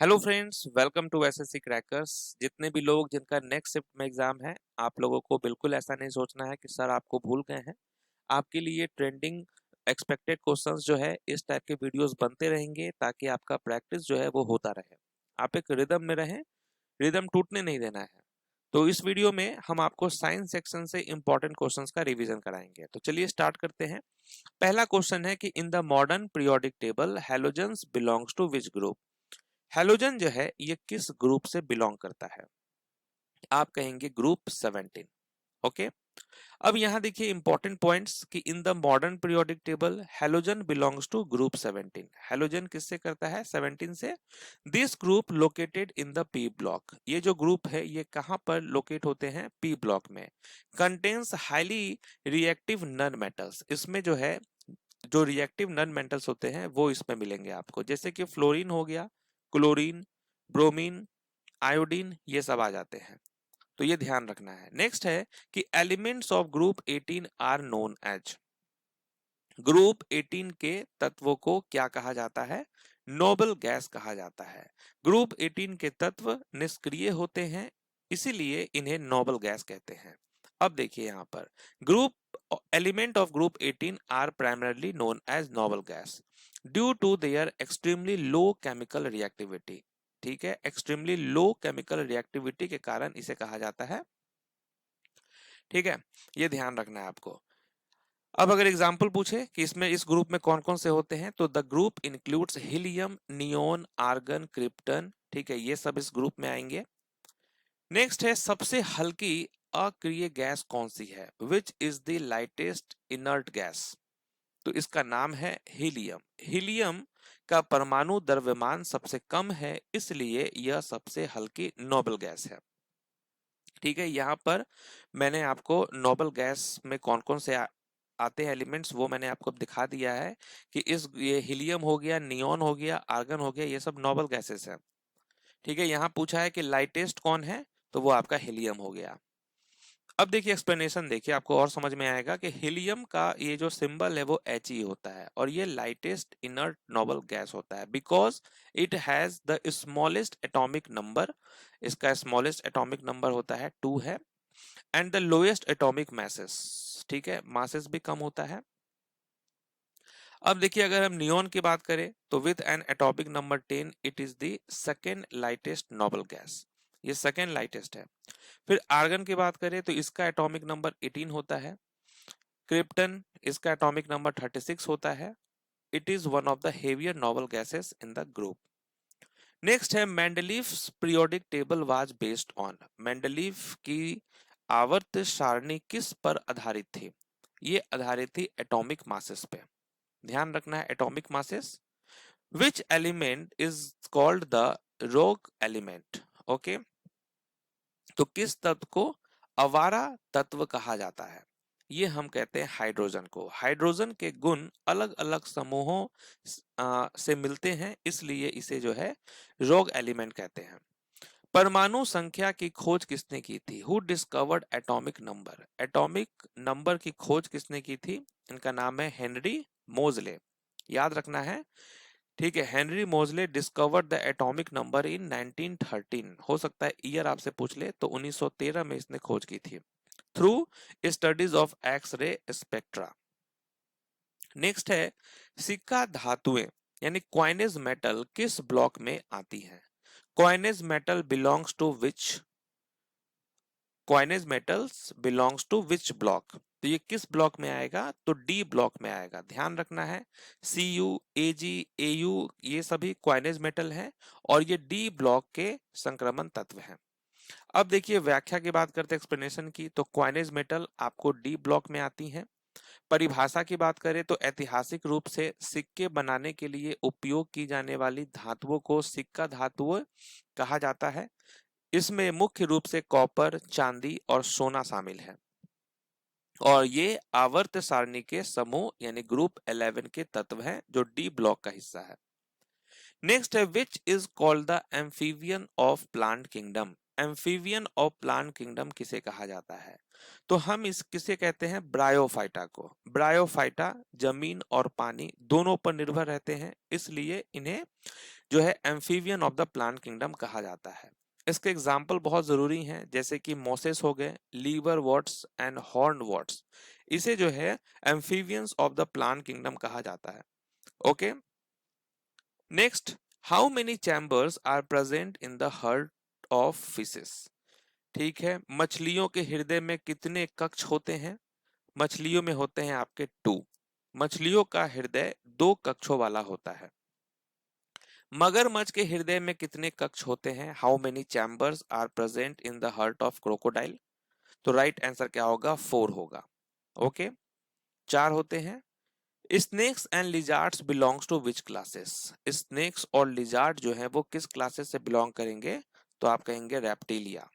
Hello friends, welcome to SSC crackers. जितने भी लोग जिनका नेक्स्ट शिफ्ट में एग्जाम है, आप लोगों को बिल्कुल ऐसा नहीं सोचना है कि सर आपको भूल गए हैं। आपके लिए ट्रेंडिंग एक्सपेक्टेड क्वेश्चंस जो है इस टाइप के वीडियोस बनते रहेंगे ताकि आपका प्रैक्टिस जो है वो होता रहे, आप एक रिदम में रहें। रिदम टूटने नहीं देना है। तो इस वीडियो में हम आपको साइंस सेक्शन से इंपॉर्टेंट क्वेश्चंस का रिवीजन कराएंगे। तो चलिए स्टार्ट करते हैं। पहला क्वेश्चन है कि in the modern periodic table halogens belongs to which group. Halogen जो है ये किस ग्रुप से बिलोंग करता है? आप कहेंगे ग्रुप 17। ओके। अब यहां देखिए इंपॉर्टेंट पॉइंट्स कि in the modern periodic table halogen belongs to group 17। Halogen किससे करता है? 17 से। This group located in the P block. ये जो ग्रुप है ये कहां पर लोकेट होते हैं? पी ब्लॉक में। Contains highly reactive non metals. इसमें जो है जो रिएक्टिव नन मेटल्स होते हैं वो इसमें मिलेंगे आपको, जैसे कि फ्लोरीन हो गया, क्लोरीन, ब्रोमीन, आयोडीन, ये सब आ जाते हैं। तो ये ध्यान रखना है। नेक्स्ट है कि elements of group 18 are known as. Group 18 के तत्वों को क्या कहा जाता है? नोबल गैस कहा जाता है। ग्रुप 18 के तत्व निष्क्रिय होते हैं, इसीलिए इन्हें नोबल गैस कहते हैं। अब देखिए यहां पर group element of group 18 are primarily known as noble gas due to their extremely low chemical reactivity. ठीक है, एक्सट्रीमली लो केमिकल रिएक्टिविटी के कारण इसे कहा जाता है। ठीक है, ये ध्यान रखना है आपको। अब अगर एग्जाम्पल पूछे कि इसमें इस ग्रुप में कौन कौन से होते हैं, तो the group includes helium, neon, argon, krypton. ठीक है, ये सब इस ग्रुप में आएंगे। नेक्स्ट है सबसे हल्की अक्रिय गैस कौन सी है? Which is the lightest inert gas? तो इसका नाम है हीलियम। हीलियम का परमाणु द्रव्यमान सबसे कम है, इसलिए यह सबसे हल्की नोबल गैस है। ठीक है, यहाँ पर मैंने आपको नोबल गैस में कौन कौन से आते हैं एलिमेंट्स वो मैंने आपको दिखा दिया है कि ये हीलियम हो गया, नियोन हो गया, आर्गन हो गया, ये सब नोबल गैसेस हैं। ठीक है, यहाँ पूछा है कि लाइटेस्ट कौन है, तो वो आपका हीलियम हो गया। अब देखिए एक्सप्लेनेशन देखिए, आपको और समझ में आएगा कि हीलियम का ये जो सिंबल है वो He होता है और ये लाइटेस्ट इनर्ट नोबल गैस होता है because it has the smallest atomic number. इसका स्मॉलेस्ट एटॉमिक नंबर होता है 2 है, and the lowest atomic masses. ठीक है, मासेस भी कम होता है। अब देखिए अगर हम नियोन की बात करें तो with N atomic number 10 it is the second lightest noble gas. ये सेकेंड लाइटेस्ट है। फिर आर्गन की बात करें तो इसका एटॉमिक नंबर 18 होता है। क्रिप्टन, इसका एटॉमिक नंबर 36 होता है। It is one of the heavier noble gases in the group. Next है Mendeleev's periodic table was based on. Mendeleev की आवर्त सारणी किस पर आधारित थी? ये आधारित थी एटॉमिक मासेस पे। ध्यान रखना है atomic masses. Which element is called the रोग एलिमेंट? ओके, तो किस तत्व को अवारा तत्व कहा जाता है? ये हम कहते हैं हाइड्रोजन को। हाइड्रोजन के गुण अलग अलग समूहों से मिलते हैं, इसलिए इसे जो है रोग एलिमेंट कहते हैं। परमाणु संख्या की खोज किसने की थी? Who discovered atomic number? Atomic number की खोज किसने की थी? इनका नाम है हेनरी मोजले। याद रखना है। ठीक है, हेनरी मोजले discovered the atomic number in 1913। हो सकता है ईयर आपसे पूछ ले, तो 1913 में इसने खोज की थी through studies of X ray spectra. Next है सिक्का धातुएं यानी क्वाइनेज मेटल किस ब्लॉक में आती हैं? Coinage metal belongs to which? Coinage metals belongs to which block? तो ये किस ब्लॉक में आएगा? तो डी ब्लॉक में आएगा। ध्यान रखना है, Cu, Ag, Au ये सभी क्वाइनेज मेटल हैं और ये डी ब्लॉक के संक्रमण तत्व हैं। अब देखिए व्याख्या की बात करते हैं, एक्सप्लेनेशन की, तो क्वाइनेज मेटल आपको डी ब्लॉक में आती हैं। परिभाषा की बात करें तो ऐतिहासिक रूप से सिक्के बनाने के लिए उपयोग की जाने वाली धातुओं को सिक्का धातुओं कहा जाता है। इसमें मुख्य रूप से कॉपर, चांदी और सोना शामिल है और ये आवर्त सारणी के समूह यानी ग्रुप 11 के तत्व हैं जो डी ब्लॉक का हिस्सा है। नेक्स्ट है which is called the amphibian of plant kingdom. Amphibian of plant kingdom किसे कहा जाता है? तो हम इस किसे कहते हैं? ब्रायोफाइटा को। ब्रायोफाइटा जमीन और पानी दोनों पर निर्भर रहते हैं, इसलिए इन्हें जो है amphibian of the plant kingdom कहा जाता है। इसके एग्जाम्पल बहुत जरूरी हैं, जैसे कि मोसेस हो गए, liverworts and hornworts. इसे जो है amphibians of the plant kingdom कहा जाता है। Okay, next, how many chambers are present in the heart of fishes. ठीक है, मछलियों के हृदय में कितने कक्ष होते हैं? मछलियों में होते हैं आपके 2। मछलियों का हृदय 2 कक्षों वाला होता है। मगरमच्छ के हृदय में कितने कक्ष होते हैं? How many chambers are present in the heart of crocodile? तो राइट आंसर क्या होगा? 4 होगा। ओके, 4 होते हैं। Snakes and lizards belongs to which classes? Snakes और लिजार्ड जो है वो किस क्लासेस से बिलोंग करेंगे? तो आप कहेंगे reptilia.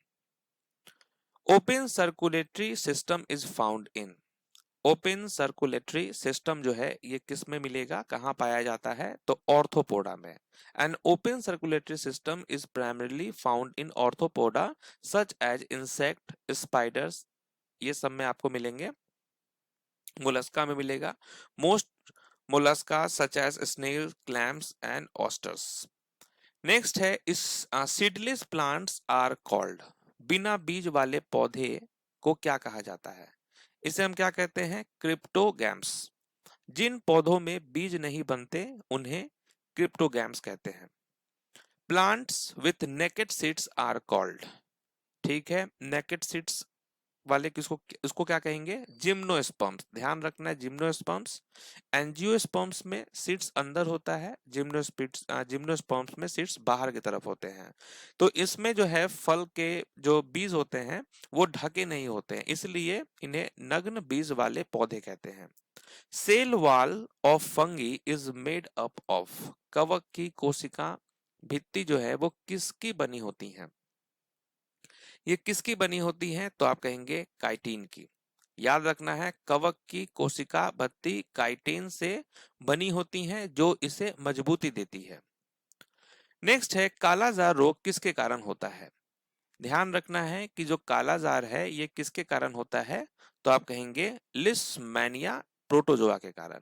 Open circulatory system is found in. Open circulatory system जो है ये किस में मिलेगा, कहाँ पाया जाता है? तो ऑर्थोपोडा में। And open circulatory system is primarily found in arthropoda such as insect, spiders, ये सब में आपको मिलेंगे। मोलस्का में मिलेगा, most mollusca such as snail, clams and oysters. Next है, इस सीडलेस प्लांट्स आर कॉल्ड। बिना बीज वाले पौधे को क्या कहा जाता है? इसे हम क्या कहते हैं? क्रिप्टोगैम्स। जिन पौधों में बीज नहीं बनते उन्हें क्रिप्टोगैम्स कहते हैं। Plants with naked seeds are called. ठीक है, नेकेड सीड्स वाले किसको, उसको क्या कहेंगे? जिम्नोस्पर्म्स। ध्यान रखना है, जिम्नोस्पर्म्स। एंजियोस्पर्म्स में सीड्स अंदर होता है, जिम्नोस्पर्म्स में सीड्स बाहर की तरफ होते हैं। तो इसमें जो है फल के जो बीज होते हैं वो ढके नहीं होते हैं, इसलिए इन्हें नग्न बीज वाले पौधे कहते हैं। Cell wall of fungi is made up of. कवक की कोशिका भित्ति जो है वो किसकी बनी होती है? ये किसकी बनी होती है? तो आप कहेंगे काइटिन की। याद रखना है, कवक की कोशिका भित्ति काइटिन से बनी होती है जो इसे मजबूती देती है। नेक्स्ट है, कालाजार रोग किसके कारण होता है? ध्यान रखना है कि जो कालाजार है ये किसके कारण होता है? तो आप कहेंगे लिस्मैनिया प्रोटोजोआ के कारण।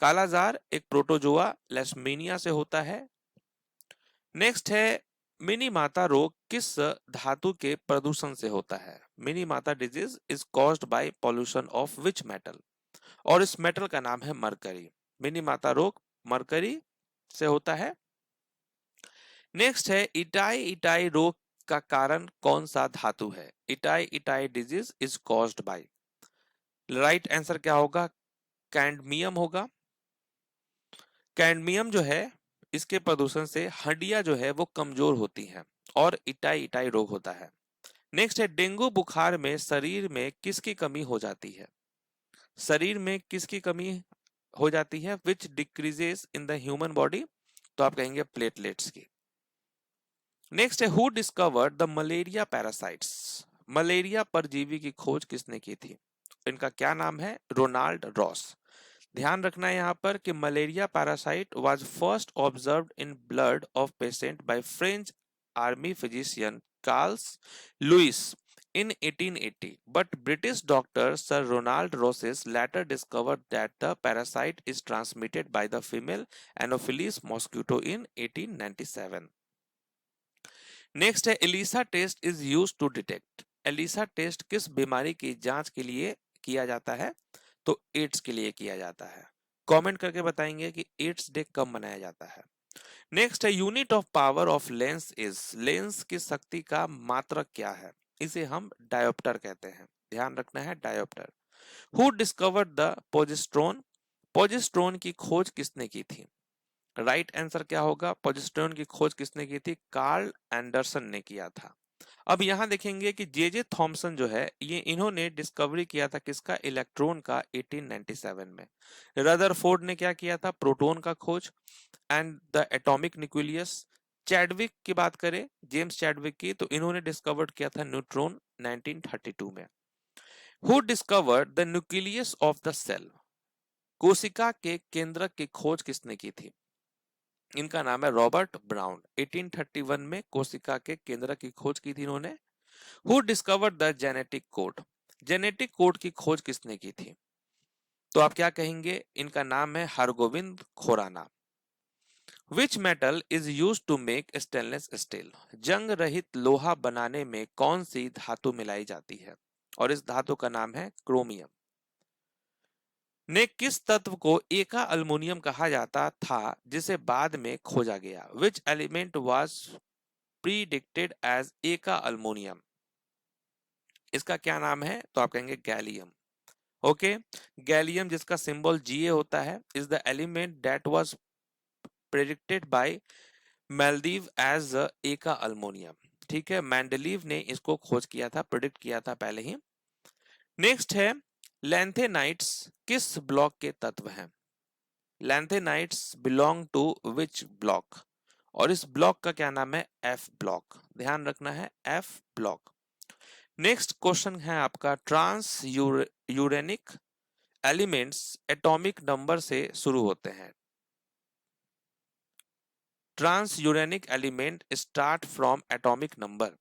कालाजार एक प्रोटोजोआ लेशमीनिया से होता है। नेक्स्ट है, मिनी माता रोग किस धातु के प्रदूषण से होता है? मिनी माता disease is caused by pollution of which metal? और इस मेटल का नाम है मरकरी। मिनी माता रोग मरकरी से होता है। नेक्स्ट है, इटाई इटाई रोग का कारण कौन सा धातु है? Itai itai disease is caused by. Right answer क्या होगा? कैडमियम होगा। कैडमियम जो है इसके प्रदूषण से हड्डियां जो है वो कमजोर होती हैं और इटाई इटाई रोग होता है। नेक्स्ट है, डेंगू बुखार में शरीर में किसकी कमी हो जाती है? शरीर में किसकी कमी हो जाती है? Which decreases in the human body? तो आप कहेंगे प्लेटलेट्स की। नेक्स्ट है, who discovered the malaria parasites? Malaria परजीवी की खोज किसने की थी? इनका क्या नाम है? Ronald Ross. ध्यान रखना है यहाँ पर कि malaria parasite was first observed in blood of patient by French army physician Charles Louis in 1880, but British doctor Sir Ronald Rosses later discovered that the parasite is transmitted by the female Anopheles mosquito in 1897. Next है, ELISA test is use to detect. ELISA test किस बीमारी की जांच के लिए किया जाता है? तो एड्स के लिए किया जाता है। कमेंट करके बताएंगे कि एड्स डे कब मनाया जाता है। नेक्स्ट है, unit of power of lens is. Lens की शक्ति का मात्रक क्या है? इसे हम डायोप्टर कहते हैं। ध्यान रखना है, dioptre. Who discovered the positron? Positron की खोज किसने की थी? राइट आंसर क्या होगा? पोजिस्ट्रोन की खोज किसने की थी? कार्ल एंडरसन ने किया था। अब यहां देखेंगे कि जे जे थॉमसन जो है ये इन्होंने डिस्कवरी किया था किसका? इलेक्ट्रॉन का 1897 में। रदरफोर्ड ने क्या किया था? प्रोटॉन का खोज and the atomic nucleus. Chadwick की बात करें, जेम्स चैडविक की, तो इन्होंने डिस्कवर्ड किया था न्यूट्रॉन 1932 में। Who discovered the nucleus of the cell? कोशिका के केंद्रक की खोज किसने की थी? इनका नाम है रॉबर्ट ब्राउन। 1831 में कोशिका के केंद्रक की खोज की थी इन्होंने। Who discovered the genetic code? Genetic code की खोज किसने की थी? तो आप क्या कहेंगे? इनका नाम है Hargobind Khorana. Which metal is use to make stainless steel? जंग रहित लोहा बनाने में कौन सी धातु मिलाई जाती है? और इस धातु का नाम है क्रोमियम। ने किस तत्व को एका अल्युमिनियम कहा जाता था जिसे बाद में खोजा गया? Which element was predicted as eka aluminium? इसका क्या नाम है? तो आप कहेंगे गैलियम। ओके, गैलियम जिसका सिंबल Ga होता है is the element that was predicted by मेल्दीव एज एका अल्युमिनियम। ठीक है, मेंडलीव ने इसको खोज किया था, प्रेडिक्ट किया था पहले ही। नेक्स्ट है लैंथेनाइट्स किस ब्लॉक के तत्व हैं? Lanthanides belong to which block? और इस ब्लॉक का क्या नाम है? F block. ध्यान रखना है, एफ ब्लॉक। नेक्स्ट क्वेश्चन है आपका, transuranic elements atomic number से शुरू होते हैं। Transuranic element start from atomic number,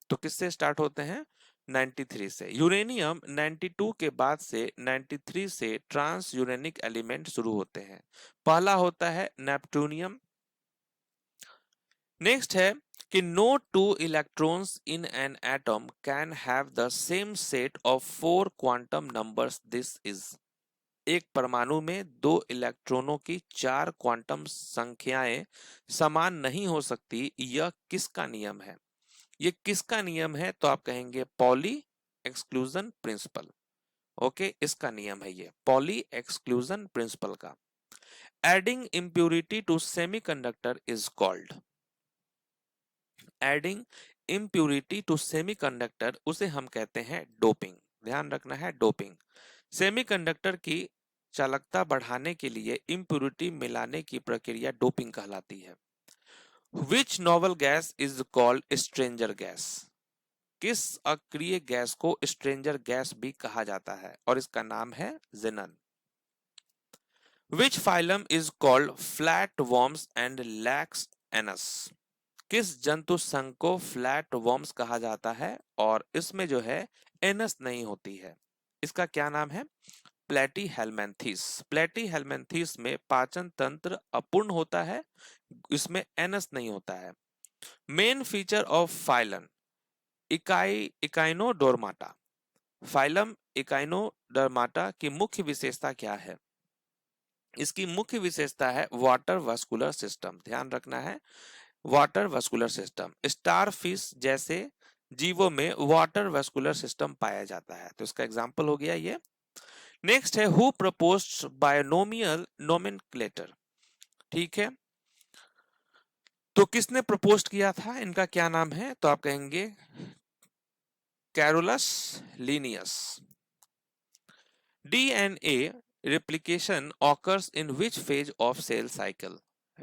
तो किससे स्टार्ट होते हैं? 93 से। यूरेनियम 92 के बाद से 93 से ट्रांस यूरेनिक एलिमेंट शुरू होते हैं। पहला होता है नेपट्यूनियम। नेक्स्ट है कि no two electrons in an atom can have the same set of 4 quantum numbers. This is, एक परमाणु में 2 इलेक्ट्रॉनों की 4 क्वांटम संख्याएं समान नहीं हो सकती। यह किसका नियम है? ये किसका नियम है? तो आप कहेंगे पॉली एक्सक्लूजन प्रिंसिपल। ओके, इसका नियम है ये पॉली एक्सक्लूजन प्रिंसिपल का। Adding impurity to semiconductor is called, adding impurity to semiconductor उसे हम कहते हैं डोपिंग। ध्यान रखना है, डोपिंग। सेमीकंडक्टर की चालकता बढ़ाने के लिए इम्प्यूरिटी मिलाने की प्रक्रिया डोपिंग कहलाती है। Which noble gas is called stranger gas? किस अक्रिय गैस को स्ट्रेंजर गैस भी कहा जाता है? और इसका नाम है xenon. Which phylum is called flat worms and lacks anus? किस जंतु संघ को फ्लैट वर्म्स कहा जाता है और इसमें जो है एनस नहीं होती है? इसका क्या नाम है? प्लेटीहेल्मिन्थेस। प्लेटीहेल्मिन्थेस में पाचन तंत्र अपूर्ण होता है, इसमें एनस नहीं होता है। Main feature of phylum echinodermata. Phylum echinodermata की मुख्य विशेषता क्या है? इसकी मुख्य विशेषता है वाटर वास्कुलर सिस्टम। ध्यान रखना है, water vascular system. Star fish जैसे जीवों में वाटर वास्कुलर सिस्टम पाया जाता है, तो इसका एग्जांपल हो गया ये। नेक्स्ट है हु प्रपोज्ड बायनोमियल नोमेनक्लेचर। ठीक है, तो किसने प्रपोज किया था? इनका क्या नाम है? तो आप कहेंगे Carolus Linnaeus. DNA replication occurs in which phase of cell cycle?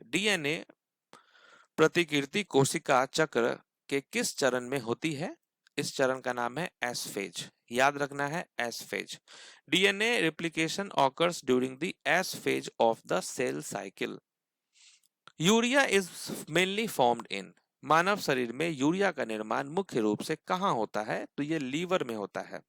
DNA प्रतिकृति कोशिका चक्र के किस चरण में होती है? इस चरण का नाम है एस फेज। याद रखना है, S phase. DNA replication occurs during the S phase of the cell cycle. Urea is mainly formed in, मानव शरीर में यूरिया का निर्माण मुख्य रूप से कहां होता है? तो ये लीवर में होता है।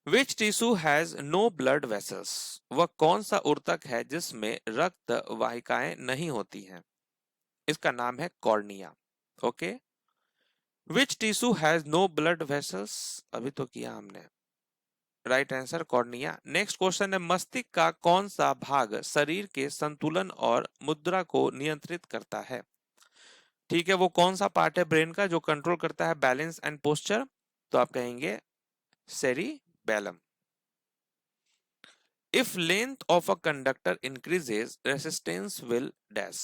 Which tissue has no blood vessels? वह कौन सा ऊतक है जिसमें रक्त वाहिकाएं नहीं होती हैं? इसका नाम है cornea. Okay, Which tissue has no blood vessels? अभी तो किया हमने, right answer cornea. Next question है, मस्तिष्क का कौन सा भाग शरीर के संतुलन और मुद्रा को नियंत्रित करता है? ठीक है, वो कौन सा पार्ट है ब्रेन का जो कंट्रोल करता है बैलेंस एंड पोस्चर? तो आप कहेंगे cerebellum. If length of a conductor increases, resistance will dash.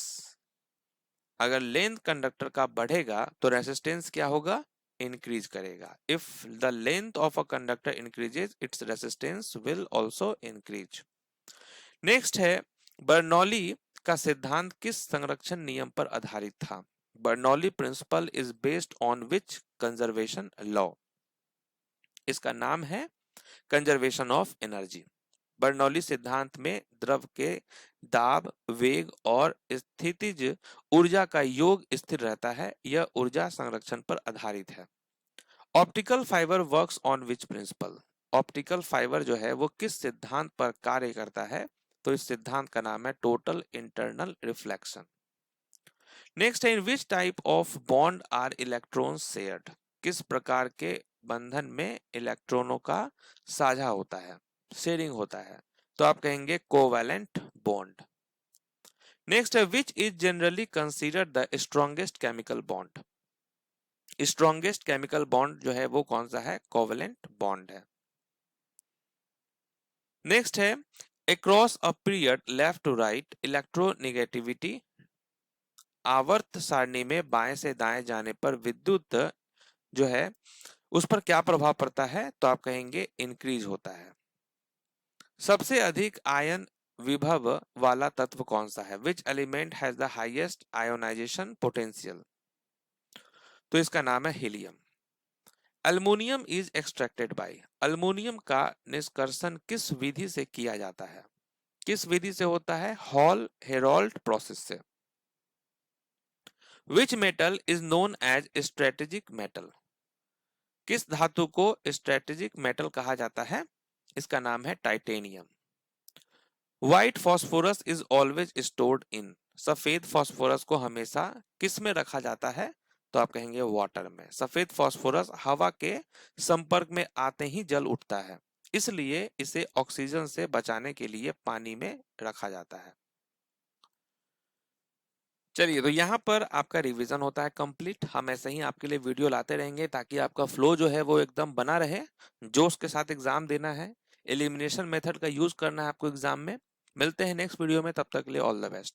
अगर लेंथ कंडक्टर का बढ़ेगा तो रेसिस्टेंस क्या होगा? इंक्रीज करेगा। If the length of a conductor increases, its resistance will also increase. Next है, बर्नौली का सिद्धांत किस संरक्षण नियम पर आधारित था? Bernoulli principle is based on which conservation law? इसका नाम है कंजर्वेशन ऑफ एनर्जी। बर्नौली सिद्धांत में द्रव के दाब, वेग और स्थितिज ऊर्जा का योग स्थिर रहता है। यह ऊर्जा संरक्षण पर आधारित है। Optical fibre works on which principle? Optical fibre जो है वो किस सिद्धांत पर कार्य करता है? तो इस सिद्धांत का नाम है टोटल इंटरनल रिफ्लेक्शन। नेक्स्ट है, in which type of bond are electrons shared, किस प्रकार के बंधन में इलेक्ट्रॉनों का साझा होता है, शेयरिंग होता है, तो आप कहेंगे कोवैलेंट बॉन्ड। नेक्स्ट है, which is generally considered the strongest chemical bond, strongest chemical bond जो है वो कौन सा है, कोवैलेंट बॉन्ड है। नेक्स्ट है, across a period left to right electronegativity, आवर्त सारणी में बाएं से दाएं जाने पर विद्युत जो है उस पर क्या प्रभाव पड़ता है, तो आप कहेंगे इंक्रीज होता है। सबसे अधिक आयन विभव वाला तत्व कौन सा है, which element has the highest ionization potential, तो इसका नाम है helium. Aluminium is extracted bye, aluminium का निष्कर्षण किस विधि से किया जाता है, किस विधि से होता है, हॉल हेरोल्ड प्रोसेस से। Which metal is known as strategic metal, किस धातु को स्ट्रेटेजिक मेटल कहा जाता है, इसका नाम है titanium. White phosphorus is always stored in, सफेद फॉस्फोरस को हमेशा किस में रखा जाता है, तो आप कहेंगे वाटर में। सफेद फॉस्फोरस हवा के संपर्क में आते ही जल उठता है, इसलिए इसे ऑक्सीजन से बचाने के लिए पानी में रखा जाता है। चलिए, तो यहाँ पर आपका रिवीजन होता है कंप्लीट। हम ऐसे ही आपके लिए वीडियो लाते रहेंगे ताकि आपका फ्लो जो है वो एकदम बना रहे, जोश के साथ एग्जाम देना है, एलिमिनेशन मेथड का यूज करना है आपको एग्जाम में। मिलते हैं नेक्स्ट वीडियो में, तब तक के लिए ऑल द बेस्ट।